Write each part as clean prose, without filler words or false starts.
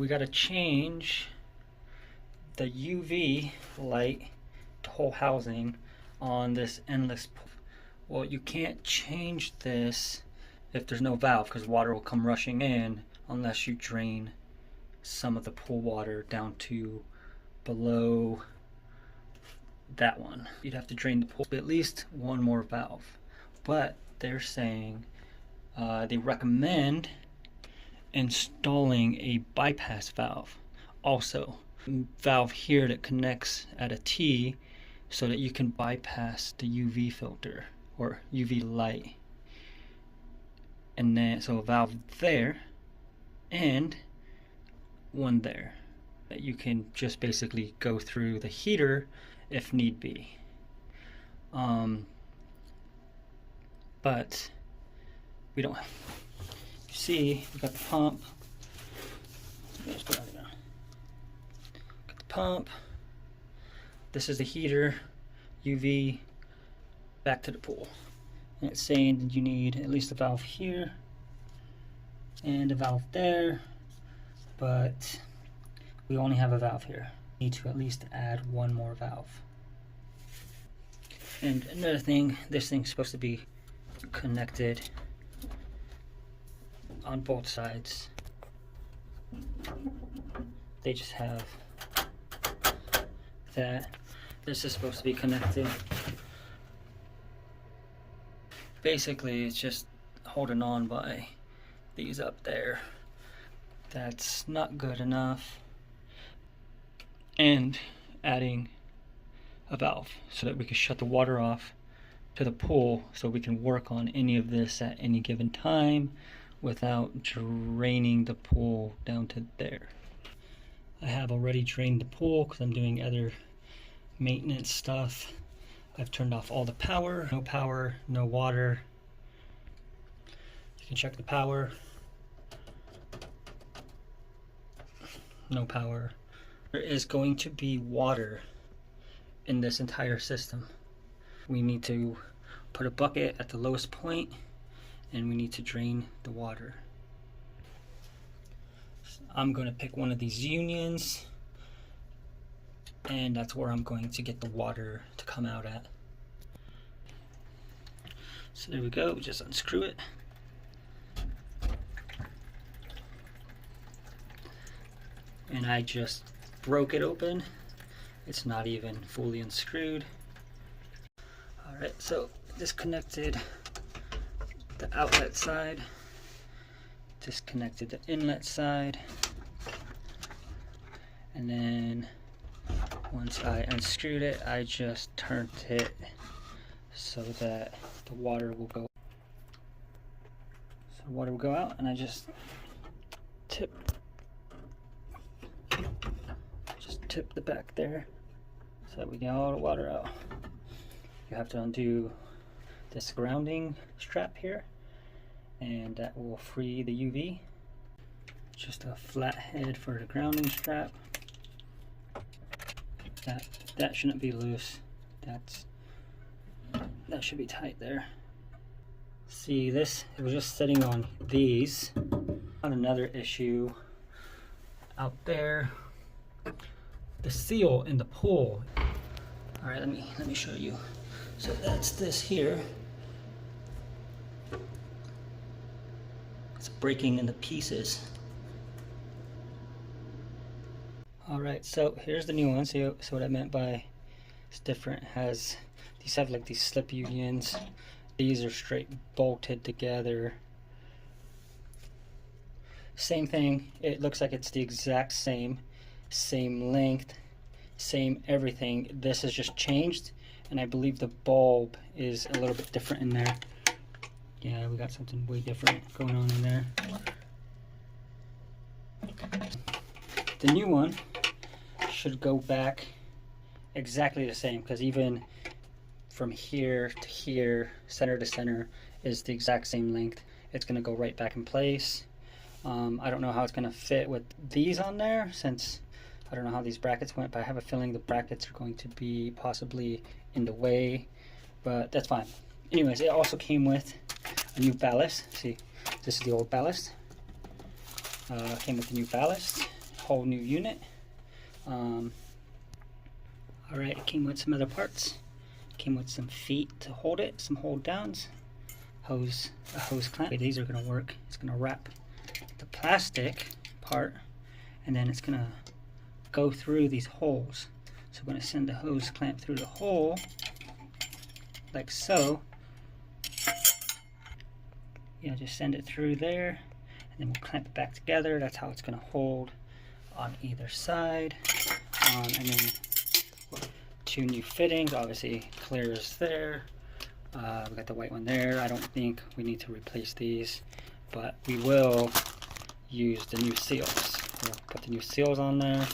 we got to change the UV light whole housing on this endless pool. Well, you can't change this if there's no valve, because water will come rushing in unless you drain some of the pool water down to below that one. You'd have to drain the pool at least one more valve. But they're saying they recommend installing a bypass valve also. Valve here that connects at a T so that you can bypass the UV filter or UV light. And then so a valve there and one there that you can just basically go through the heater if need be. But we don't have, you see, we got the pump. Got the pump. This is the heater, UV, back to the pool. And it's saying that you need at least a valve here and a valve there, but we only have a valve here. Need to at least add one more valve. And another thing, this thing's supposed to be connected on both sides. They just have that. This is supposed to be connected. Basically, it's just holding on by these up there. That's not good enough. And adding a valve so that we can shut the water off to the pool so we can work on any of this at any given time without draining the pool down to there. I have already drained the pool because I'm doing other maintenance stuff. I've turned off all the power, no water. You can check the power. No power. There is going to be water in this entire system. We need to put a bucket at the lowest point and we need to drain the water. So I'm going to pick one of these unions and that's where I'm going to get the water to come out at. So there we go, just unscrew it. And I just broke it open. It's not even fully unscrewed. Alright, so disconnected the outlet side, disconnected the inlet side, and then once I unscrewed it, I just turned it so that the water will go. So water will go out, and I just tip the back there so that we get all the water out. You have to undo this grounding strap here, and that will free the UV. Just a flat head for the grounding strap. That shouldn't be loose. That should be tight there. See, this, it was just sitting on these. On another issue out there, the seal in the pool. All right, let me show you. So that's this here. It's breaking into pieces. All right, so here's the new one. So what I meant by it's different. These have like these slip unions. These are straight bolted together. Same thing. It looks like it's the exact same length, same everything. This has just changed, and I believe the bulb is a little bit different in there. Yeah, we got something way different going on in there. The new one should go back exactly the same, because even from here to here, center to center, is the exact same length. It's going to go right back in place. I don't know how it's going to fit with these on there, since I don't know how these brackets went, but I have a feeling the brackets are going to be possibly in the way, but that's fine. Anyways, it also came with a new ballast. See, this is the old ballast. Came with the new ballast. whole new unit. Alright, it came with some other parts. Came with some feet to hold it, some hold downs, a hose clamp. Okay, these are going to work. It's going to wrap the plastic part, and then it's going to go through these holes. So I'm going to send the hose clamp through the hole, like so. Yeah, just send it through there, and then we'll clamp it back together. That's how it's going to hold on either side. And then 2 new fittings, obviously clear is there. We got the white one there. I don't think we need to replace these, but we will use the new seals. We'll put the new seals on there.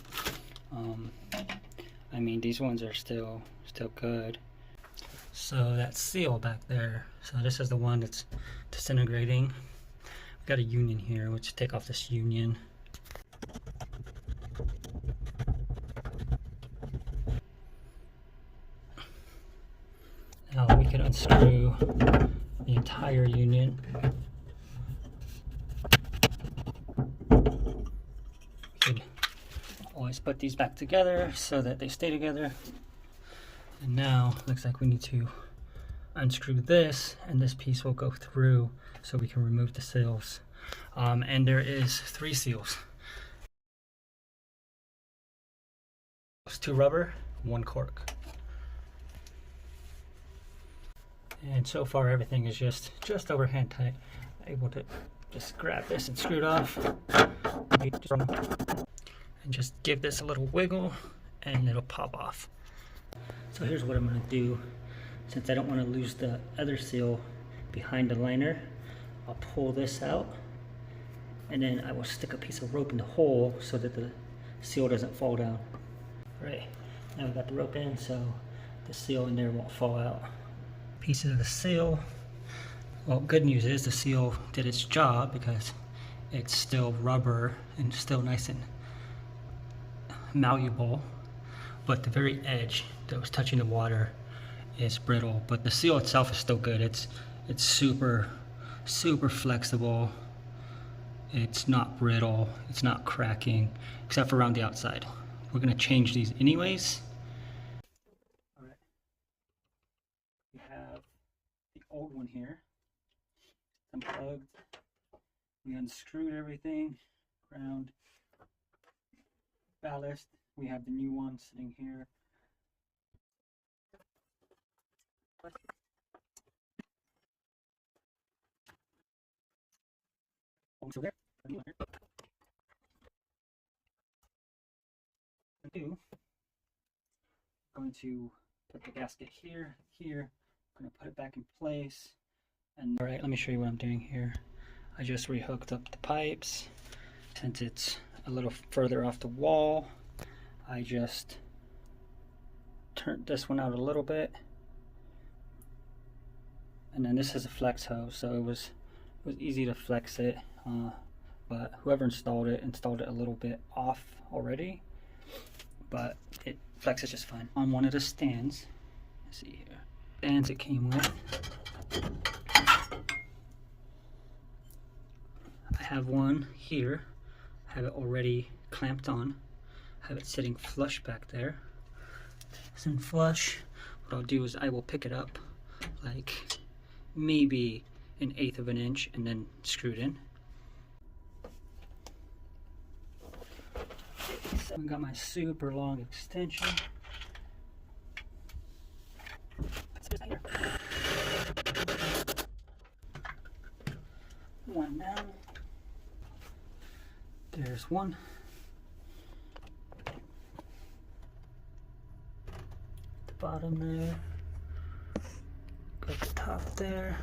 I mean, these ones are still good. So that seal back there, so this is the one that's disintegrating. We've got a union here. Let's take off this union. Now we can unscrew the entire union. We could always put these back together so that they stay together. And now looks like we need to unscrew this, and this piece will go through so we can remove the seals. And there is 3 seals. It's 2 rubber, 1 cork. And so far everything is just over hand tight. Able to just grab this and screw it off. And just give this a little wiggle and it'll pop off. So here's what I'm going to do. Since I don't want to lose the other seal behind the liner, I'll pull this out, and then I will stick a piece of rope in the hole so that the seal doesn't fall down. Alright, now we've got the rope in, so the seal in there won't fall out. Pieces of the seal. Well, good news is the seal did its job because it's still rubber and still nice and malleable, but the very edge that was touching the water is brittle. But the seal itself is still good. It's super flexible. It's not brittle. It's not cracking, except for around the outside. We're gonna change these anyways. All right. We have the old one here. Unplugged. We unscrewed everything. Ground. Ballast. We have the new one sitting here. So there. Going to put the gasket here. I'm going to put it back in place. And all right, let me show you what I'm doing here. I just rehooked up the pipes. Since it's a little further off the wall, I just turned this one out a little bit. And then this is a flex hose, so it was easy to flex it. But whoever installed it a little bit off already, but it flexes just fine. On one of the stands, let's see here, stands it came with, I have one here, I have it already clamped on, I have it sitting flush back there. It's in flush. What I'll do is I will pick it up like maybe 1/8 of an inch and then screw it in. So I've got my super long extension. One down. There's one. The bottom there. Got the top there.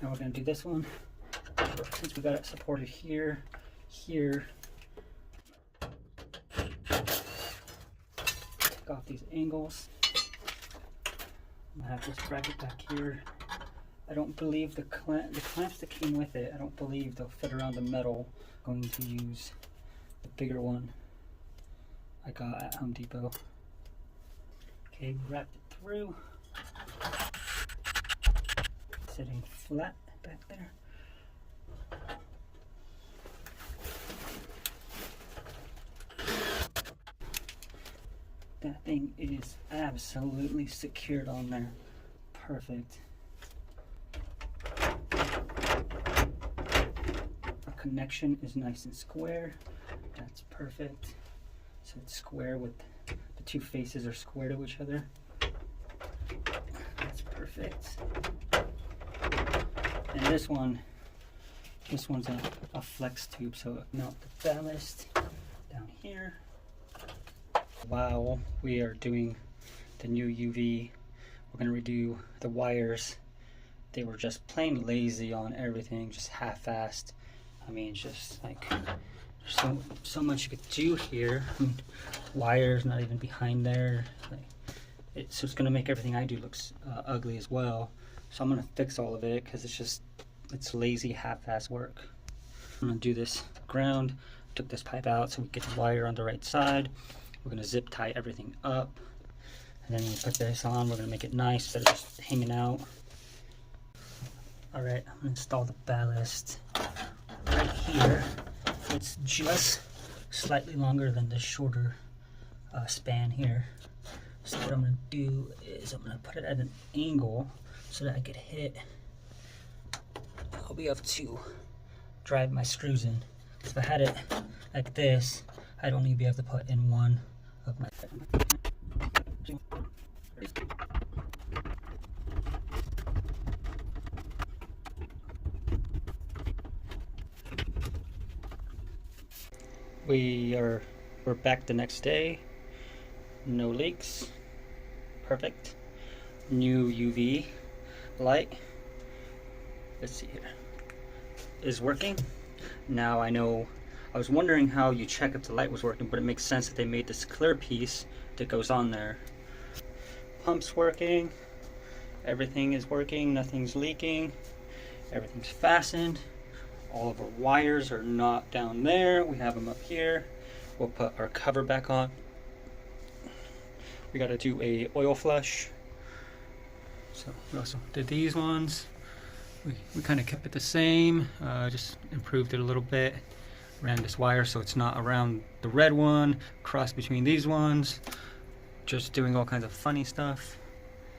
Now we're going to do this one. Since we got it supported here. Take off these angles. I'm going to have this bracket back here. I don't believe the clamps that came with it, I don't believe they'll fit around the metal. I'm going to use the bigger one I got at Home Depot. Okay, wrapped it through. Sitting flat back there. That thing is absolutely secured on there. Perfect. Our connection is nice and square. That's perfect. So it's square with the two faces are square to each other. That's perfect. And this one's a flex tube, so mount the ballast down here. While we are doing the new UV, we're going to redo the wires. They were just plain lazy on everything, just half-assed. I mean, just like there's so much you could do here. I mean, wires not even behind there. Like, so it's going to make everything I do looks ugly as well. So I'm going to fix all of it because it's lazy half-assed work. I'm going to do this ground. Took this pipe out so we get the wire on the right side. We're going to zip tie everything up. And then when we put this on, we're going to make it nice instead of just hanging out. Alright, I'm going to install the ballast right here. It's just slightly longer than the shorter span here. So what I'm going to do is I'm going to put it at an angle so that I could hit. I'll be able to drive my screws in. If I had it like this, I'd only be able to put in one of my. We're back the next day. No leaks. Perfect. New UV light. Let's see here. Is working. Now I know, I was wondering how you check if the light was working, but it makes sense that they made this clear piece that goes on there. Pump's working. Everything is working. Nothing's leaking. Everything's fastened. All of our wires are not down there. We have them up here. We'll put our cover back on. We got to do a oil flush. So we also did these ones. We kind of kept it the same, just improved it a little bit. Ran this wire so it's not around the red one, cross between these ones. Just doing all kinds of funny stuff.